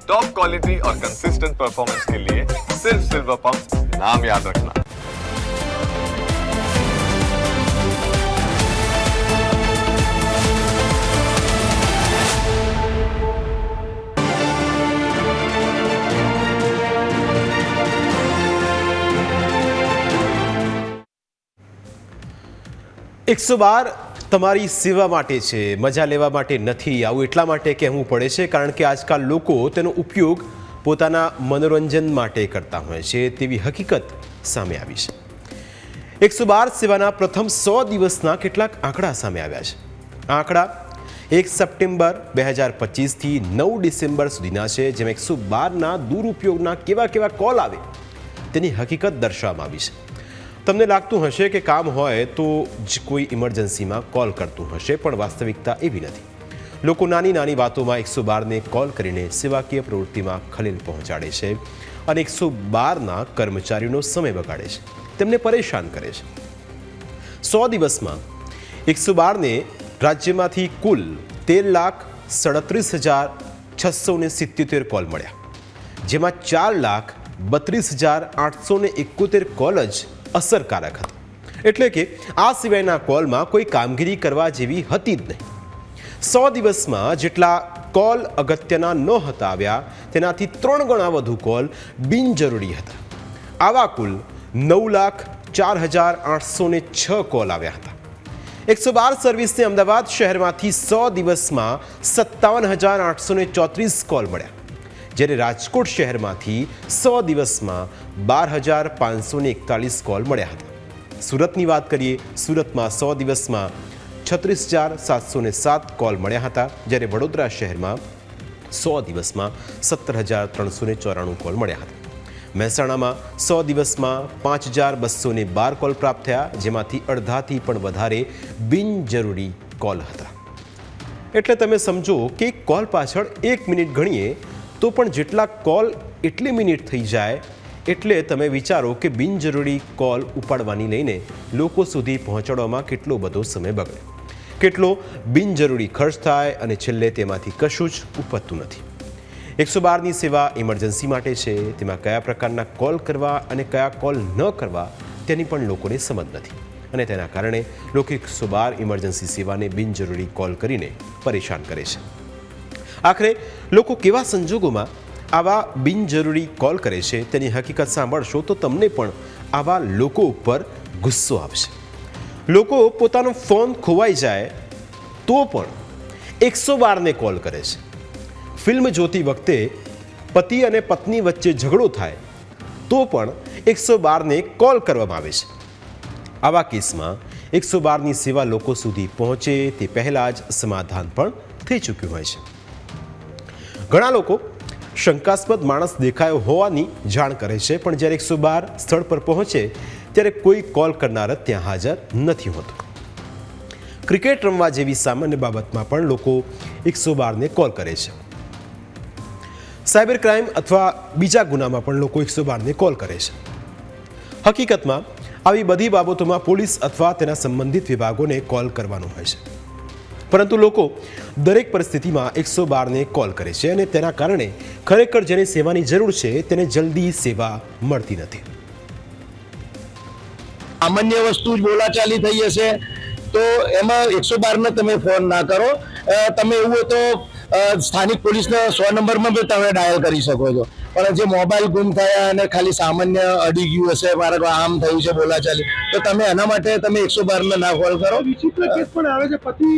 Top quality और consistent performance के लिए सिर्फ सिल्वर पंप नाम याद रखना। એકસો બાર તમારી સેવા માટે છે, મજા લેવા માટે નથી. આવું એટલા માટે કહેવું પડે છે કારણ કે આજકાલ લોકો તેનો ઉપયોગ પોતાના મનોરંજન માટે કરતા હોય છે તેવી હકીકત સામે આવી છે. 112 સેવાના પ્રથમ 100 દિવસના કેટલાક આંકડા સામે આવ્યા છે. આ આંકડા 1 સપ્ટેમ્બર 2025થી 9 ડિસેમ્બર સુધીના છે, જેમાં 112ના દુરુપયોગના કેવા કોલ આવે તેની હકીકત દર્શાવવામાં આવી છે. તમને લાગતું હશે કે કામ હોય તો જ કોઈ ઇમરજન્સીમાં કોલ કરતું હશે, પણ વાસ્તવિકતા એવી નથી. લોકો નાની વાતોમાં 112ને કોલ કરીને સેવાકીય પ્રવૃત્તિમાં ખલેલ પહોંચાડે છે અને 112ના કર્મચારીઓનો સમય બગાડે છે, તેમને પરેશાન કરે છે. 100 દિવસમાં 112ને રાજ્યમાંથી કુલ 13,37,677 કોલ મળ્યા, જેમાં 4,32,871 કોલ જ અસરકારક હતા. એટલે કે આ સિવાયના કોલમાં કોઈ કામગીરી કરવા જેવી હતી જ નહીં. 100 દિવસમાં જેટલા કોલ અગત્યના નહોતા આવ્યા તેનાથી 3 ગણા વધુ કોલ બિનજરૂરી હતા. આવા કુલ 9,04,806 કોલ આવ્યા હતા. 112 સર્વિસને અમદાવાદ શહેરમાંથી 100 દિવસમાં 57,834 કોલ મળ્યા, જ્યારે રાજકોટ શહેરમાંથી 100 દિવસમાં 12,541 કોલ મળ્યા હતા. સુરતની વાત કરીએ, સુરતમાં 100 દિવસમાં 36,707 કોલ મળ્યા હતા, જ્યારે વડોદરા શહેરમાં 100 દિવસમાં 17,394 કોલ મળ્યા હતા. મહેસાણામાં 100 દિવસમાં 5,212 કોલ પ્રાપ્ત થયા, જેમાંથી અડધાથી પણ વધારે બિનજરૂરી કોલ હતા. એટલે તમે સમજો કે કોલ પાછળ 1 મિનિટ ગણીએ તો પણ જેટલા કોલ એટલી મિનિટ થઈ જાય, એટલે તમે વિચારો કે બિનજરૂરી કોલ ઉપાડવાની લઈને લોકો સુધી પહોંચાડવામાં કેટલો બધો સમય બગડે, કેટલો બિનજરૂરી ખર્ચ થાય અને છેલ્લે તેમાંથી કશું જ ઉપજતું નથી. 112ની સેવા ઇમરજન્સી માટે છે, તેમાં કયા પ્રકારના કોલ કરવા અને કયા કોલ ન કરવા તેની પણ લોકોને સમજ નથી, અને તેના કારણે લોકો 112 ઇમરજન્સી સેવાને બિનજરૂરી કોલ કરીને પરેશાન કરે છે. આખરે લોકો કેવા સંજોગોમાં આવા બિનજરૂરી કોલ કરે છે તેની હકીકત સાંભળશો તો તમને પણ આવા લોકો ઉપર ગુસ્સો આવશે. લોકો પોતાનો ફોન ખોવાઈ જાય તો પણ 112ને કોલ કરે છે. ફિલ્મ જોતી વખતે પતિ અને પત્ની વચ્ચે ઝઘડો થાય તો પણ 112ને કોલ કરવામાં આવે છે. આવા કેસમાં 112ની સેવા લોકો સુધી પહોંચે તે પહેલાં જ સમાધાન પણ થઈ ચૂક્યું હોય છે. ઘણા લોકો શંકાસ્પદ માણસ દેખાયો હોવાની જાણ કરે છે, પણ જ્યારે 112 સ્થળ પર પહોંચે ત્યારે કોઈ કોલ કરનાર ત્યાં હાજર નથી હોતો. ક્રિકેટ રમવા જેવી સામાન્ય બાબતમાં પણ લોકો 112ને કોલ કરે છે. સાયબર ક્રાઇમ અથવા બીજા ગુનામાં પણ લોકો 112ને કોલ કરે છે. હકીકતમાં આવી બધી બાબતોમાં પોલીસ અથવા તેના સંબંધિત વિભાગોને કોલ કરવાનો હોય છે, પરંતુ લોકો દરેક પરિસ્થિતિમાં 112ને કોલ કરે છે અને તેના કારણે ખરેખર જેને સેવાની જરૂર છે તેને જલ્દી સેવા મળતી નથી. સામાન્ય વસ્તુ જ બોલાચાલી થઈ હશે તો એમાં 112ને તમે ફોન ના કરો. તમે એવું હોય તો સ્થાનિક પોલીસના 100 નંબરમાં બી તમે ડાયલ કરી શકો છો. પણ જે મોબાઈલ ગુમ થયા અને ખાલી સામાન્ય અડી ગયું હશે, મારા આમ થયું છે બોલાચાલી, તો તમે એના માટે તમે 112ને ના કોલ કરો. પણ આવે છે પતિ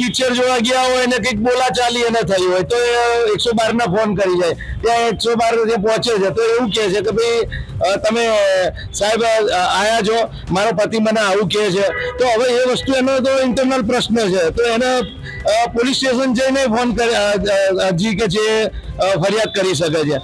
પિક્ચર જોવા ગયા હોય અને કંઈક બોલાચાલી એને થઈ હોય તો 112ને ફોન કરી જાય. ત્યાં 112 જે પહોંચે છે તો એવું કહે છે કે ભાઈ તમે સાહેબ આયા છો, મારો પતિ મને આવું કહે છે. તો હવે એ વસ્તુ એનો તો ઇન્ટરનલ પ્રશ્ન છે, તો એને પોલીસ સ્ટેશન જઈને ફોન અરજી કે છે ફરિયાદ કરી શકે છે.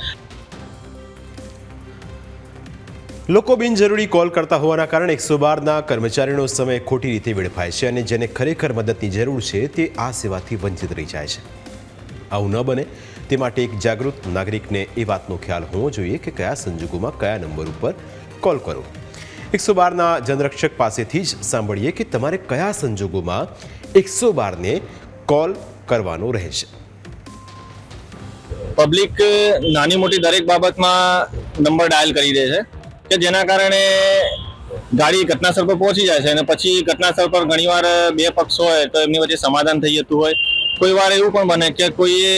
લોકો બિનજરૂરી કોલ કરતા હોવાના કારણે 112ના કર્મચારીનો સમય ખોટી રીતે વેડફાય છે અને જેને ખરેખર મદદની જરૂર છે તે આ સેવાથી વંચિત રહી જાય છે. આવું ન બને તે માટે એક જાગૃત નાગરિકને એ વાતનો ખ્યાલ હોવો જોઈએ કે કયા સંજોગોમાં કયા નંબર ઉપર કોલ કરો. 112ના જનરક્ષક પાસેથી જ સાંભળીએ કે તમારે કયા સંજોગોમાં 112ને કોલ કરવાનો રહેશે. પબ્લિક નાની મોટી દરેક બાબતમાં નંબર ડાયલ કરી દે છે કે જેના કારણે ગાડી ઘટનાસ્થળ પર પહોંચી જાય છે અને પછી ઘટનાસ્થળ પર ઘણીવાર બે પક્ષ હોય તો એમની વચ્ચે સમાધાન થઈ જતું હોય. કોઈ વાર એવું પણ બને કે કોઈએ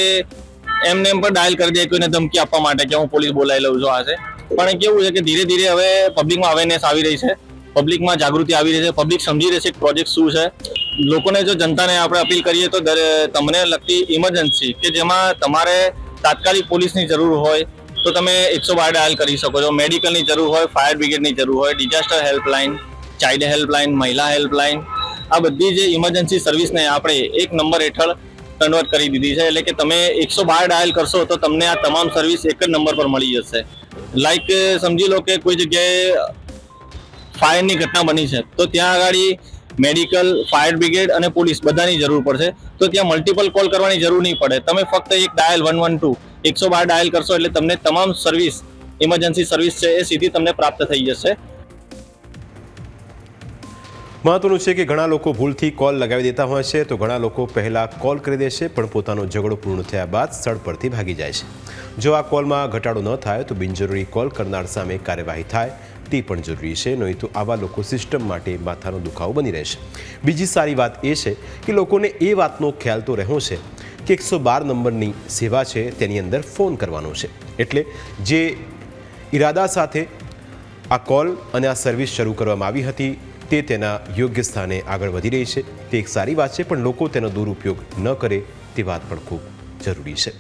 એમને એમ પણ ડાયલ કરી દે કોઈને ધમકી આપવા માટે કે હું પોલીસ બોલાવી લઉં છું. આ છે પણ કેવું છે કે ધીરે ધીરે હવે પબ્લિકમાં અવેરનેસ આવી રહી છે, પબ્લિકમાં જાગૃતિ આવી રહી છે, પબ્લિક સમજી રહી છે કે પ્રોજેક્ટ શું છે. લોકોને જો જનતાને આપણે અપીલ કરીએ તો તમને લગતી ઇમરજન્સી કે જેમાં તમારે તાત્કાલિક પોલીસની જરૂર હોય તો તમે 112 ડાયલ કરી શકો છો. મેડિકલની જરૂર હોય, ફાયર બ્રિગેડની જરૂર હોય, ડિઝાસ્ટર હેલ્પલાઇન, ચાઇલ્ડ હેલ્પલાઇન, મહિલા હેલ્પલાઇન, આ બધી જે ઇમરજન્સી સર્વિસને આપણે એક નંબર હેઠળ કન્વર્ટ કરી દીધી છે. એટલે કે તમે 112 ડાયલ કરશો તો તમને આ તમામ સર્વિસ એક જ નંબર પર મળી જશે. લાઈક સમજી લો કે કોઈ જગ્યાએ ફાયરની ઘટના બની છે તો ત્યાં આગળ મેડિકલ, ફાયર બ્રિગેડ અને પોલીસ બધાની જરૂર પડશે તો ત્યાં મલ્ટિપલ કોલ કરવાની જરૂર નહીં પડે. તમે ફક્ત એક ડાયલ 112 112 ડાયલ કરશો એટલે તમને તમામ સર્વિસ, ઇમરજન્સી સર્વિસ છે એ સીધી તમને પ્રાપ્ત થઈ જશે. મહત્વનું છે કે ઘણા લોકો ભૂલથી કોલ લગાવી દેતા હોય છે તો ઘણા લોકો પહેલાં કોલ કરી દે છે પણ પોતાનો ઝઘડો પૂર્ણ થયા બાદ સ્થળ પરથી ભાગી જાય છે. જો આ કોલમાં ઘટાડો ન થાય તો બિનજરૂરી કોલ કરનાર સામે કાર્યવાહી થાય તે પણ જરૂરી છે, નહીં તો આવા લોકો સિસ્ટમ માટે માથાનો દુખાવો બની રહેશે. બીજી સારી વાત એ છે કે લોકોને એ વાતનો ખ્યાલ તો રહ્યો છે કે 112 નંબરની સેવા છે તેની અંદર ફોન કરવાનો છે. એટલે જે ઈરાદા સાથે આ કોલ અને આ સર્વિસ શરૂ કરવામાં આવી હતી તે તેના યોગ્ય સ્થાને આગળ વધી રહી છે. તે એક સારી વાત છે પણ લોકો તેનો દુરુપયોગ ન કરે તે વાત પણ ખૂબ જરૂરી છે.